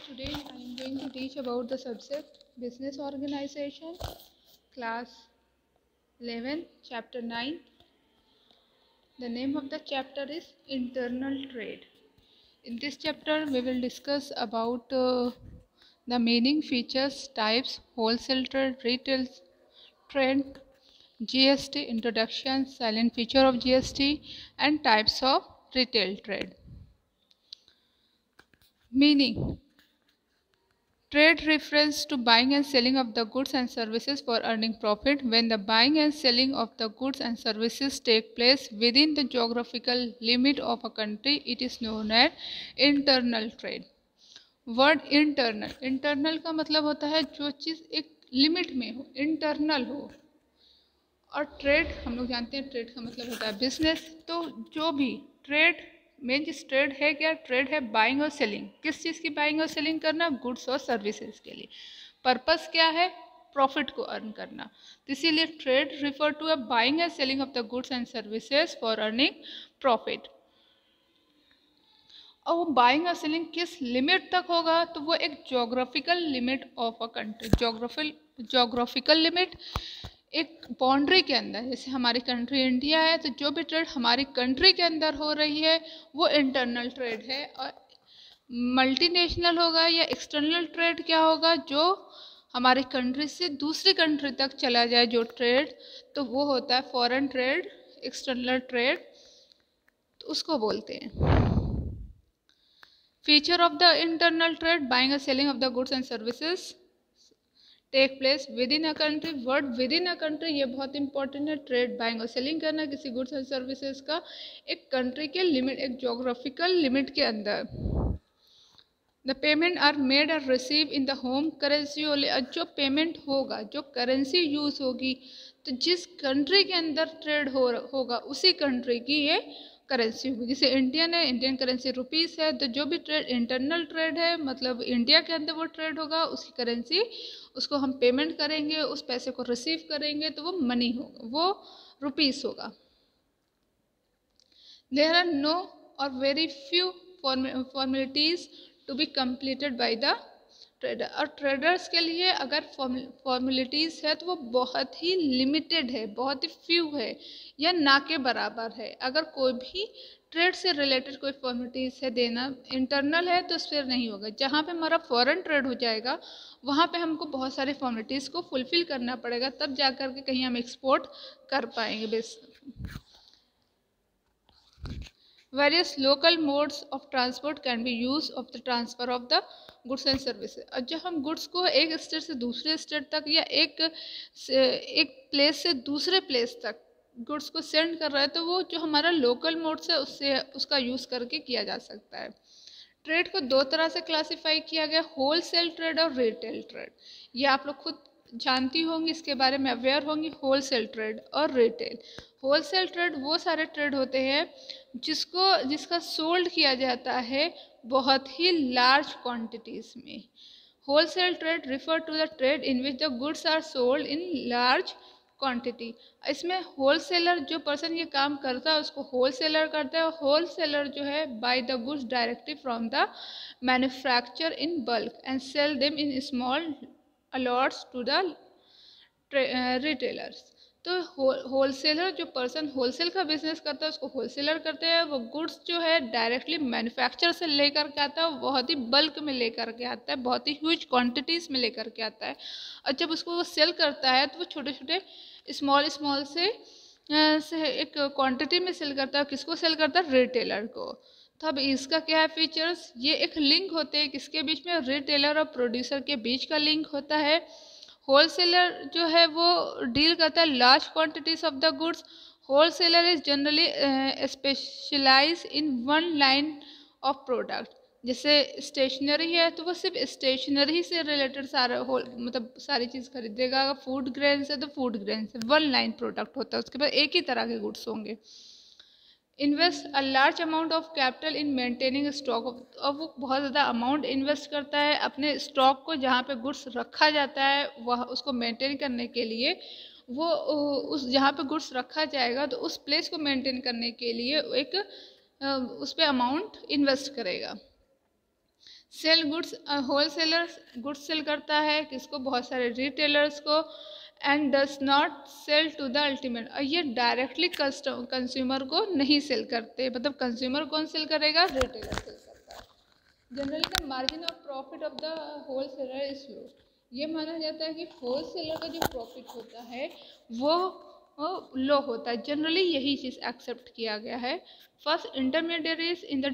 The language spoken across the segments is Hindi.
Today I am going to teach about the subject Business Organization, Class 11, Chapter 9. The name of the chapter is Internal Trade. In this chapter we will discuss about the meaning, features, types, wholesale trade, retail trade, GST, introduction, silent feature of GST, and types of retail trade. Meaning: trade refers to buying and selling of the goods and services for earning profit. When the buying and selling of the goods and services take place within the geographical limit of a country, it is known as internal trade. Word internal, internal का मतलब होता है जो चीज़ एक लिमिट में हो, इंटरनल हो। और ट्रेड हम लोग जानते हैं, ट्रेड का मतलब होता है बिजनेस। तो जो भी ट्रेड, मेन चीज ट्रेड है क्या? ट्रेड है बाइंग और सेलिंग। किस चीज़ की बाइंग और सेलिंग करना? गुड्स और सर्विसेज के लिए। पर्पस क्या है? प्रॉफिट को अर्न करना। तो इसीलिए trade refer to a buying and selling of the goods and services for earning profit. और वो बाइंग और सेलिंग किस लिमिट तक होगा? तो वो एक geographical limit of a country, geographical limit, एक बाउंड्री के अंदर। जैसे हमारी कंट्री इंडिया है, तो जो भी ट्रेड हमारी कंट्री के अंदर हो रही है वो इंटरनल ट्रेड है। और मल्टीनेशनल होगा या एक्सटर्नल ट्रेड क्या होगा? जो हमारी कंट्री से दूसरी कंट्री तक चला जाए जो ट्रेड, तो वो होता है फॉरेन ट्रेड, एक्सटर्नल ट्रेड, तो उसको बोलते हैं। Feature of the internal trade: buying और selling of the goods and services take place within a country. Word within a country ये बहुत इंपॉर्टेंट है। ट्रेड बाइंग और सेलिंग करना किसी गुड्स एंड सर्विसेज का एक कंट्री के लिमिट, एक जोग्राफिकल लिमिट के अंदर। द पेमेंट आर मेड और receive in the home currency only. जो पेमेंट होगा, जो करेंसी यूज होगी, तो जिस कंट्री के अंदर ट्रेड होगा उसी कंट्री की ये करेंसी होगी। जैसे इंडियन है, इंडियन करेंसी रुपीस है, तो जो भी ट्रेड इंटरनल ट्रेड है, मतलब इंडिया के अंदर वो ट्रेड होगा, उसकी करेंसी, उसको हम पेमेंट करेंगे, उस पैसे को रिसीव करेंगे, तो वो मनी होगा, वो रुपीस होगा। देयर आर नो और very few formalities to be completed by the trader. और ट्रेडर्स के लिए अगर फॉर्मेलिटीज़ है तो वो बहुत ही लिमिटेड है, बहुत ही फ्यू है या ना के बराबर है। अगर कोई भी ट्रेड से रिलेटेड कोई फॉर्मेलिटीज़ है देना, इंटरनल है तो उस पर नहीं होगा। जहाँ पे हमारा फॉरेन ट्रेड हो जाएगा वहाँ पे हमको बहुत सारे फॉर्मेलिटीज़ को फुलफिल करना पड़ेगा, तब जा कर के कहीं हम एक्सपोर्ट कर पाएंगे। Base Various local modes of transport can be used of the transfer of the goods and services। और जब हम गुड्स को एक स्टेट से दूसरे स्टेट तक या एक प्लेस से दूसरे प्लेस तक गुड्स को सेंड कर रहे हैं, तो वो जो हमारा लोकल मोड्स है उससे उसका यूज़ करके किया जा सकता है। ट्रेड को दो तरह से क्लासिफाई किया गया, होलसेल ट्रेड और रिटेल ट्रेड। ये आप लोग खुद जानती होंगी, इसके बारे में अवेयर होंगी। होलसेल ट्रेड और रिटेल। होलसेल ट्रेड वो सारे ट्रेड होते हैं जिसका सोल्ड किया जाता है बहुत ही लार्ज क्वांटिटीज में। Wholesale trade refer to the trade in which the goods are sold in large quantity. इसमें होलसेलर जो पर्सन ये काम करता है उसको होलसेलर करता है। होलसेलर जो है buy the goods directly from the manufacture in bulk and sell them in small lots to the retailers. तो होलसेलर जो पर्सन होलसेल का बिजनेस करता है उसको होलसेलर करते हैं। वो गुड्स जो है डायरेक्टली मैन्युफैक्चर से लेकर के आता है, बहुत ही बल्क में लेकर के आता है, बहुत ही ह्यूज क्वांटिटीज़ में लेकर के आता है। और जब उसको वो सेल करता है तो वो छोटे छोटे स्मॉल से एक क्वांटिटी में सेल करता है। किसको सेल करता है? रिटेलर को। तो अब इसका क्या है फीचर्स? ये एक लिंक होते हैं किसके बीच में? रिटेलर और प्रोड्यूसर के बीच का लिंक होता है। होलसेलर जो है वो डील करता है large quantities of the goods. Wholesaler is generally specialize in one line of product. जैसे स्टेशनरी है तो वो सिर्फ स्टेशनरी से रिलेटेड सारा मतलब सारी चीज़ खरीदेगा। अगर फूड ग्रेन्स है तो फूड ग्रेन्स है, वन लाइन प्रोडक्ट होता है, उसके बाद एक ही तरह के गुड्स होंगे। Invest a large amount of capital in maintaining stock. और वो बहुत ज़्यादा अमाउंट इन्वेस्ट करता है अपने स्टॉक को, जहाँ पे गुड्स रखा जाता है वह उसको मेंटेन करने के लिए। वो उस जहाँ पे गुड्स रखा जाएगा तो उस प्लेस को मेंटेन करने के लिए एक उस पर अमाउंट इन्वेस्ट करेगा। Sell goods, wholesaler goods sell करता है किसको, बहुत सारे रिटेलर्स को, and does not sell to the ultimate, और ये डायरेक्टली कंज्यूमर को नहीं सेल करते, मतलब कंज्यूमर कौन सेल करेगा, रिटेलर सेल करता है। Generally the margin of profit of the wholesaler is low, ये माना जाता है कि होलसेलर का जो प्रॉफिट होता है वो लो होता है, जनरली यही चीज़ एक्सेप्ट किया गया है। First intermediaries in the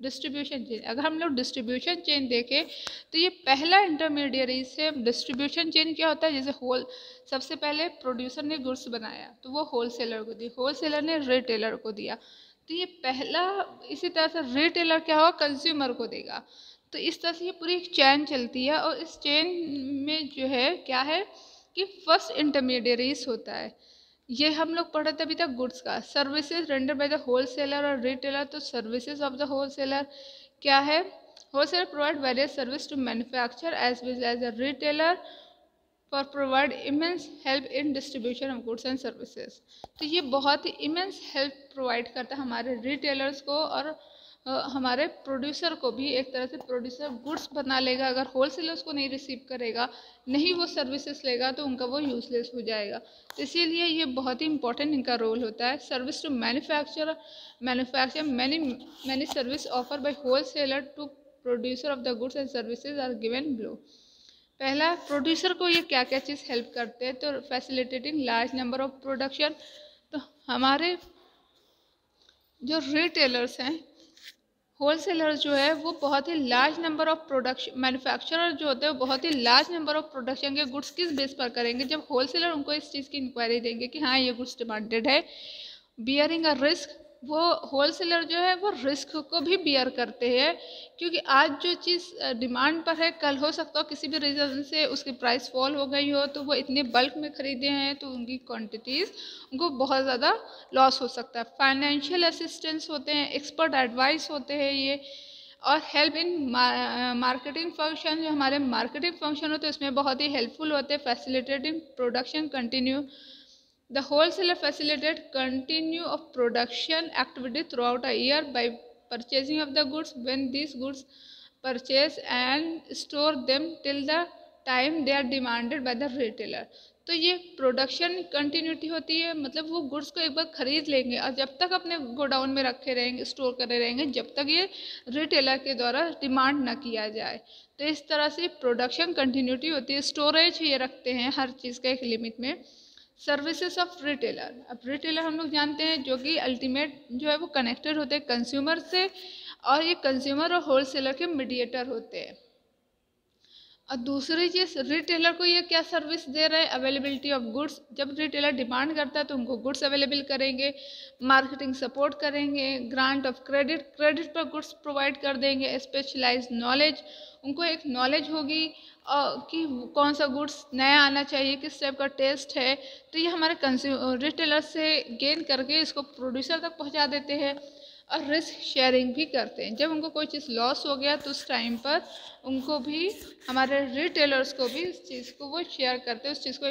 distribution chain, अगर हम लोग डिस्ट्रीब्यूशन चेन देखें तो ये पहला इंटरमीडिएट से डिस्ट्रीब्यूशन चेन क्या होता है, जैसे सबसे पहले प्रोड्यूसर ने गुड्स बनाया तो वो होलसेलर को दिया, होलसेलर ने रिटेलर को दिया, तो ये पहला, इसी तरह से रिटेलर क्या होगा, कंज्यूमर को देगा। तो इस तरह से ये पूरी एक चेन चलती है, और इस चेन में जो है क्या है कि फर्स्ट इंटरमीडिएट होता है, ये हम लोग पढ़े थे अभी तक गुड्स का। Services render by the wholesaler और रिटेलर, तो सर्विसेज ऑफ द होलसेलर क्या है, wholesaler provide various service to manufacture as well as a retailer for provide immense help in distribution of goods and services. तो ये बहुत ही इमेंस हेल्प प्रोवाइड करता है हमारे रिटेलर्स को और हमारे प्रोड्यूसर को भी। एक तरह से प्रोड्यूसर गुड्स बना लेगा, अगर होलसेलर उसको नहीं रिसीव करेगा, नहीं वो सर्विसेज लेगा, तो उनका वो यूजलेस हो जाएगा। तो इसीलिए ये बहुत ही इंपॉर्टेंट इनका रोल होता है। Service to manufacture many service offer by wholesaler to producer of the goods and services are given below. पहला, प्रोड्यूसर को ये क्या क्या चीज़ हेल्प करते हैं, तो facilitating large number of production, तो हमारे जो रिटेलर्स हैं, होलसेलर जो है वो बहुत ही large number of production, manufacturer जो होते हैं वो बहुत ही लार्ज नंबर ऑफ प्रोडक्शन के गुड्स किस बेस पर करेंगे, जब होलसेलर उनको इस चीज़ की इंक्वायरी देंगे कि हाँ ये गुड्स डिमांडेड है, बियरिंग अ रिस्क, वो होलसेलर जो है वो रिस्क को भी बियर करते हैं, क्योंकि आज जो चीज़ डिमांड पर है, कल हो सकता हो किसी भी रीज़न से उसकी प्राइस फॉल हो गई हो, तो वो इतने बल्क में खरीदे हैं तो उनकी क्वांटिटीज़ उनको बहुत ज़्यादा लॉस हो सकता है। फाइनेंशियल असिस्टेंस होते हैं, एक्सपर्ट एडवाइस होते हैं ये, और हेल्प इन मार्केटिंग फंक्शन, जो हमारे मार्केटिंग फंक्शन होते हैं उसमें बहुत ही हेल्पफुल होते हैं। Facilitating production continue, the wholesaler facilitate continue of production activity throughout a year by purchasing of the goods when these goods purchase and store them till the time they are demanded by the retailer। तो ये प्रोडक्शन कंटिन्यूटी होती है, मतलब वो गुड्स को एक बार खरीद लेंगे और जब तक अपने गोडाउन में रखे रहेंगे, स्टोर करे रहेंगे, जब तक ये रिटेलर के द्वारा डिमांड ना किया जाए। तो इस तरह से प्रोडक्शन कंटिन्यूटी होती है। स्टोरेज ये रखते हैं हर चीज़ का एक लिमिट में। सर्विसेज ऑफ रिटेलर, अब रिटेलर हम लोग जानते हैं जो कि अल्टीमेट जो है वो कनेक्टेड होते हैं कंज्यूमर से, और ये कंज्यूमर और होलसेलर के मीडिएटर होते हैं। और दूसरी चीज़, रिटेलर को ये क्या सर्विस दे रहे हैं, अवेलेबिलिटी ऑफ गुड्स, जब रिटेलर डिमांड करता है तो उनको गुड्स अवेलेबल करेंगे, मार्केटिंग सपोर्ट करेंगे, ग्रांट ऑफ क्रेडिट पर गुड्स प्रोवाइड कर देंगे, स्पेशलाइज्ड नॉलेज, उनको एक नॉलेज होगी कि कौन सा गुड्स नया आना चाहिए, किस टाइप का टेस्ट है, तो ये हमारे रिटेलर से गेन करके इसको प्रोड्यूसर तक पहुंचा देते हैं। और रिस्क शेयरिंग भी करते हैं, जब उनको कोई चीज़ लॉस हो गया तो उस टाइम पर उनको भी, हमारे रिटेलर्स को भी इस चीज़ को वो शेयर करते हैं, उस चीज़ को।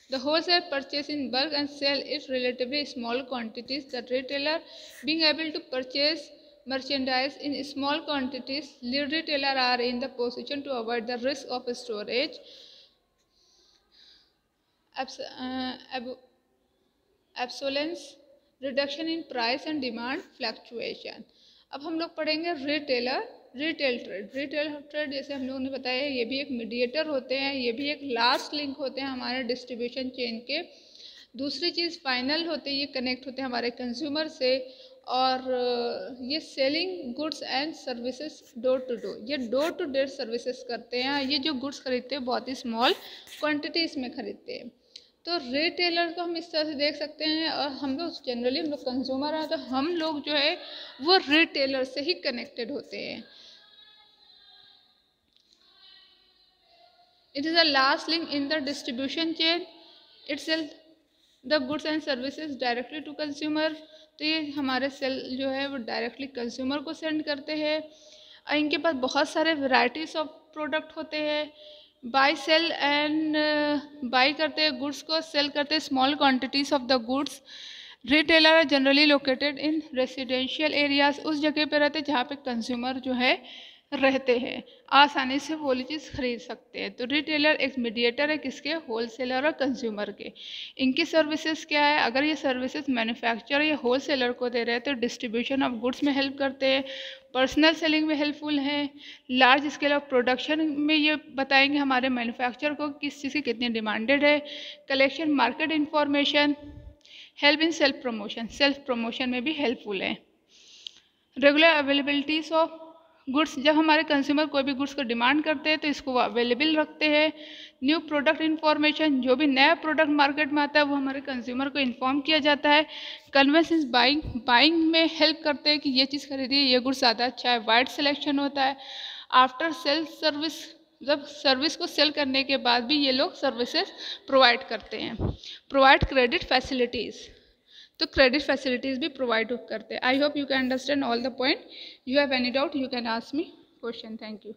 The wholesale purchase in bulk and sell it relatively small quantities. The retailer being able to purchase merchandise in small quantities, lead retailer are in the position to avoid the risk of storage, obsolescence, reduction in price and demand fluctuation. अब हम लोग पढ़ेंगे रिटेल ट्रेड जैसे हम लोगों ने बताया ये भी एक मीडिएटर होते हैं, ये भी एक लास्ट लिंक होते हैं हमारे डिस्ट्रीब्यूशन चेन के। दूसरी चीज़ फाइनल होते हैं, ये कनेक्ट होते हैं हमारे कंज्यूमर से, और ये selling goods and services door to door, ये डोर टू डोर सर्विसेज करते हैं। ये जो गुड्स खरीदते हैं बहुत ही स्मॉल क्वान्टिटीज़ में खरीदते हैं। तो रिटेलर को हम इस तरह से देख सकते हैं, और हम लोग जनरली हम लोग कंज्यूमर हैं, तो हम लोग जो है वो रिटेलर से ही कनेक्टेड होते हैं। It is a last link in the distribution chain, it's the goods and services directly to consumer. तो ये हमारे सेल जो है वो डायरेक्टली कंज्यूमर को सेंड करते हैं, और इनके पास बहुत सारे वेराइटीज़ ऑफ प्रोडक्ट होते हैं। बाई सेल एंड बाई करते हैं गुड्स को, सेल करते हैं small quantities of the goods. Retailer are generally located in residential areas, उस जगह पे रहते हैं जहाँ पे कंज्यूमर जो है रहते हैं, आसानी से वो चीज़ खरीद सकते हैं। तो रिटेलर एक मीडिएटर है किसके, होलसेलर और कंज्यूमर के। इनकी सर्विसेज क्या है, अगर ये सर्विसेज मैन्युफैक्चरर या होलसेलर को दे रहे हैं तो डिस्ट्रीब्यूशन ऑफ गुड्स में हेल्प करते हैं, पर्सनल सेलिंग में हेल्पफुल हैं, लार्ज स्केल ऑफ प्रोडक्शन में ये बताएंगे हमारे मैन्युफैक्चरर को किस चीज़ की कितनी डिमांडेड है, collection market information, help in self promotion में भी हेल्पफुल है। रेगुलर अवेलेबिलिटीज ऑफ गुड्स, जब हमारे कंज्यूमर कोई भी गुड्स को डिमांड करते हैं तो इसको वो अवेलेबल रखते हैं। न्यू प्रोडक्ट इन्फॉर्मेशन, जो भी नया प्रोडक्ट मार्केट में आता है वो हमारे कंज्यूमर को इन्फॉर्म किया जाता है। कन्वेंस बाइंग में हेल्प करते हैं कि ये चीज़ खरीदिए, ये गुड्स ज़्यादा अच्छा है, वाइड सिलेक्शन होता है। आफ्टर सेल सर्विस, जब सर्विस को सेल करने के बाद भी ये लोग सर्विसेज प्रोवाइड करते हैं। प्रोवाइड क्रेडिट फैसिलिटीज़, तो क्रेडिट फैसिलिटीज़ भी प्रोवाइड करते हैं। I hope you can understand all the point. You have any doubt you can ask me question. Thank you.